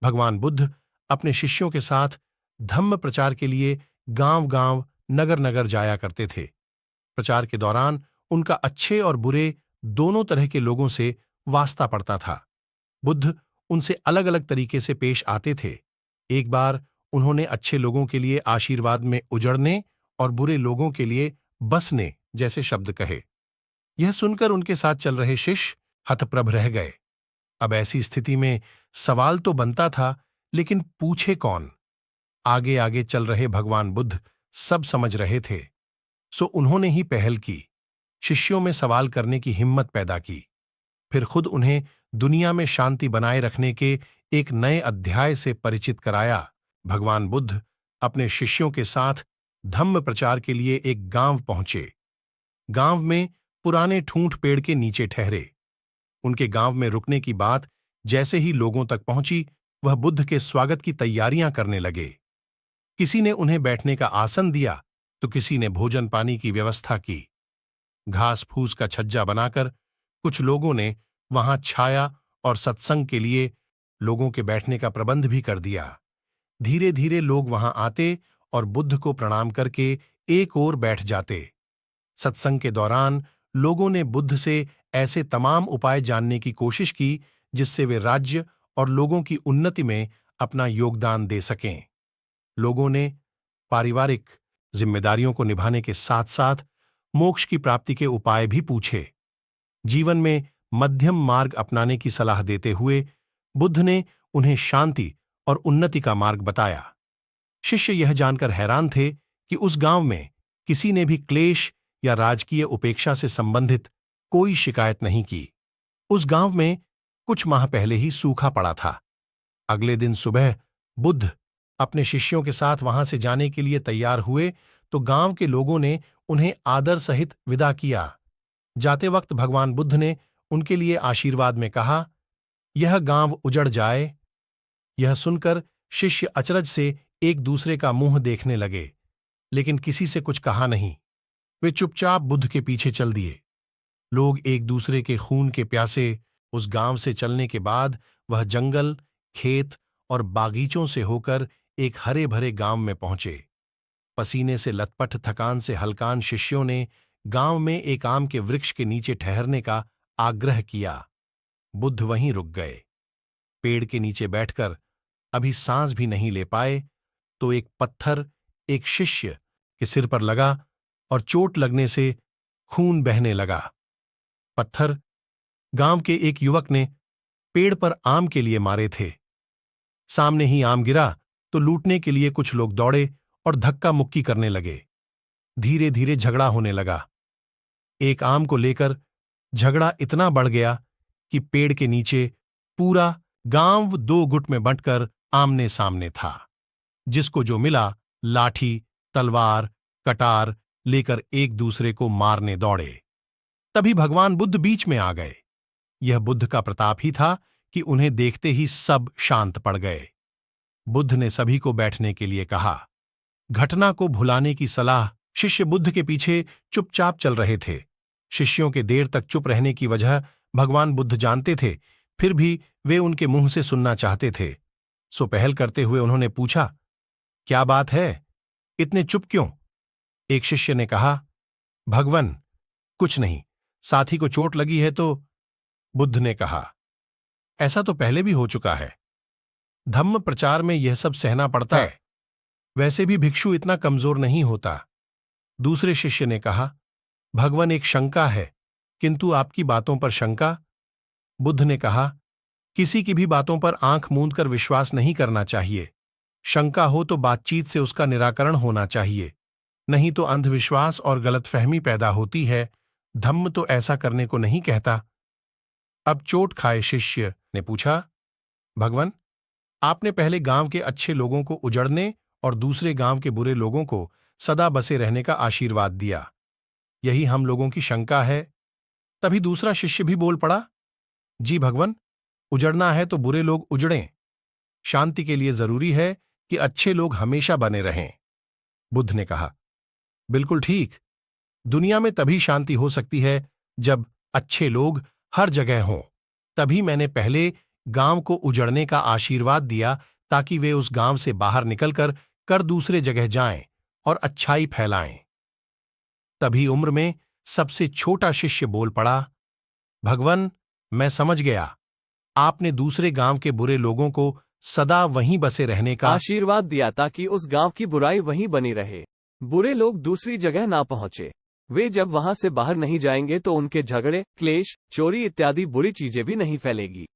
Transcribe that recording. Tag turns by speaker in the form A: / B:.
A: भगवान बुद्ध अपने शिष्यों के साथ धम्म प्रचार के लिए गांव-गांव, नगर-नगर जाया करते थे। प्रचार के दौरान उनका अच्छे और बुरे दोनों तरह के लोगों से वास्ता पड़ता था। बुद्ध उनसे अलग-अलग तरीके से पेश आते थे। एक बार उन्होंने अच्छे लोगों के लिए आशीर्वाद में उजड़ने और बुरे लोगों के लिए बसने जैसे शब्द कहे। यह सुनकर उनके साथ चल रहे शिष्य हतप्रभ रह गए। अब ऐसी स्थिति में सवाल तो बनता था, लेकिन पूछे कौन? आगे आगे चल रहे भगवान बुद्ध सब समझ रहे थे, सो उन्होंने ही पहल की, शिष्यों में सवाल करने की हिम्मत पैदा की। फिर खुद उन्हें दुनिया में शांति बनाए रखने के एक नए अध्याय से परिचित कराया। भगवान बुद्ध अपने शिष्यों के साथ धम्म प्रचार के लिए एक गांव पहुंचे। गांव में पुराने ठूंठ पेड़ के नीचे ठहरे। उनके गांव में रुकने की बात जैसे ही लोगों तक पहुंची, वह बुद्ध के स्वागत की तैयारियां करने लगे। किसी ने उन्हें बैठने का आसन दिया, तो किसी ने भोजन पानी की व्यवस्था की। घास फूस का छज्जा बनाकर कुछ लोगों ने वहां छाया और सत्संग के लिए लोगों के बैठने का प्रबंध भी कर दिया। धीरे धीरे लोग वहां आते और बुद्ध को प्रणाम करके एक ओर बैठ जाते। सत्संग के दौरान लोगों ने बुद्ध से ऐसे तमाम उपाय जानने की कोशिश की जिससे वे राज्य और लोगों की उन्नति में अपना योगदान दे सकें। लोगों ने पारिवारिक जिम्मेदारियों को निभाने के साथ साथ मोक्ष की प्राप्ति के उपाय भी पूछे। जीवन में मध्यम मार्ग अपनाने की सलाह देते हुए बुद्ध ने उन्हें शांति और उन्नति का मार्ग बताया। शिष्य यह जानकर हैरान थे कि उस गांव में किसी ने भी क्लेश या राजकीय उपेक्षा से संबंधित कोई शिकायत नहीं की। उस गांव में कुछ माह पहले ही सूखा पड़ा था। अगले दिन सुबह बुद्ध अपने शिष्यों के साथ वहां से जाने के लिए तैयार हुए तो गांव के लोगों ने उन्हें आदर सहित विदा किया। जाते वक्त भगवान बुद्ध ने उनके लिए आशीर्वाद में कहा, यह गांव उजड़ जाए। यह सुनकर शिष्य अचरज से एक दूसरे का मुंह देखने लगे, लेकिन किसी से कुछ कहा नहीं। वे चुपचाप बुद्ध के पीछे चल दिए। लोग एक दूसरे के खून के प्यासे उस गांव से चलने के बाद वह जंगल, खेत और बागीचों से होकर एक हरे भरे गांव में पहुंचे। पसीने से लथपथ, थकान से हलकान शिष्यों ने गांव में एक आम के वृक्ष के नीचे ठहरने का आग्रह किया। बुद्ध वहीं रुक गए। पेड़ के नीचे बैठकर अभी सांस भी नहीं ले पाए तो एक पत्थर एक शिष्य के सिर पर लगा और चोट लगने से खून बहने लगा। पत्थर गांव के एक युवक ने पेड़ पर आम के लिए मारे थे। सामने ही आम गिरा तो लूटने के लिए कुछ लोग दौड़े और धक्का मुक्की करने लगे। धीरे धीरे झगड़ा होने लगा। एक आम को लेकर झगड़ा इतना बढ़ गया कि पेड़ के नीचे पूरा गांव दो गुट में बंटकर आमने सामने था। जिसको जो मिला लाठी, तलवार, कटार लेकर एक दूसरे को मारने दौड़े। तभी भगवान बुद्ध बीच में आ गए। यह बुद्ध का प्रताप ही था कि उन्हें देखते ही सब शांत पड़ गए। बुद्ध ने सभी को बैठने के लिए कहा। घटना को भुलाने की सलाह शिष्य बुद्ध के पीछे चुपचाप चल रहे थे। शिष्यों के देर तक चुप रहने की वजह भगवान बुद्ध जानते थे, फिर भी वे उनके मुंह से सुनना चाहते थे। सो पहल करते हुए उन्होंने पूछा, क्या बात है, इतने चुप क्यों? एक शिष्य ने कहा, भगवन, कुछ नहीं, साथी को चोट लगी है तो। बुद्ध ने कहा, ऐसा तो पहले भी हो चुका है। धम्म प्रचार में यह सब सहना पड़ता है। वैसे भी भिक्षु इतना कमजोर नहीं होता। दूसरे शिष्य ने कहा, भगवन, एक शंका है, किंतु आपकी बातों पर शंका? बुद्ध ने कहा, किसी की भी बातों पर आंख मूंद कर विश्वास नहीं करना चाहिए। शंका हो तो बातचीत से उसका निराकरण होना चाहिए, नहीं तो अंधविश्वास और गलतफहमी पैदा होती है। धम्म तो ऐसा करने को नहीं कहता। अब चोट खाए शिष्य ने पूछा, भगवन, आपने पहले गांव के अच्छे लोगों को उजड़ने और दूसरे गांव के बुरे लोगों को सदा बसे रहने का आशीर्वाद दिया। यही हम लोगों की शंका है। तभी दूसरा शिष्य भी बोल पड़ा, जी भगवन, उजड़ना है तो बुरे लोग उजड़ें। शांति के लिए जरूरी है कि अच्छे लोग हमेशा बने रहें। बुद्ध ने कहा, बिल्कुल ठीक। दुनिया में तभी शांति हो सकती है जब अच्छे लोग हर जगह हों। तभी मैंने पहले गांव को उजड़ने का आशीर्वाद दिया ताकि वे उस गांव से बाहर निकलकर कर दूसरे जगह जाएं और अच्छाई फैलाएं। तभी उम्र में सबसे छोटा शिष्य बोल पड़ा, भगवन, मैं समझ गया, आपने दूसरे गांव के बुरे लोगों को सदा वहीं बसे रहने का
B: आशीर्वाद दिया ताकि उस गांव की बुराई वहीं बनी रहे, बुरे लोग दूसरी जगह ना पहुंचे। वे जब वहां से बाहर नहीं जाएंगे तो उनके झगड़े, क्लेश, चोरी इत्यादि बुरी चीजें भी नहीं फैलेगी।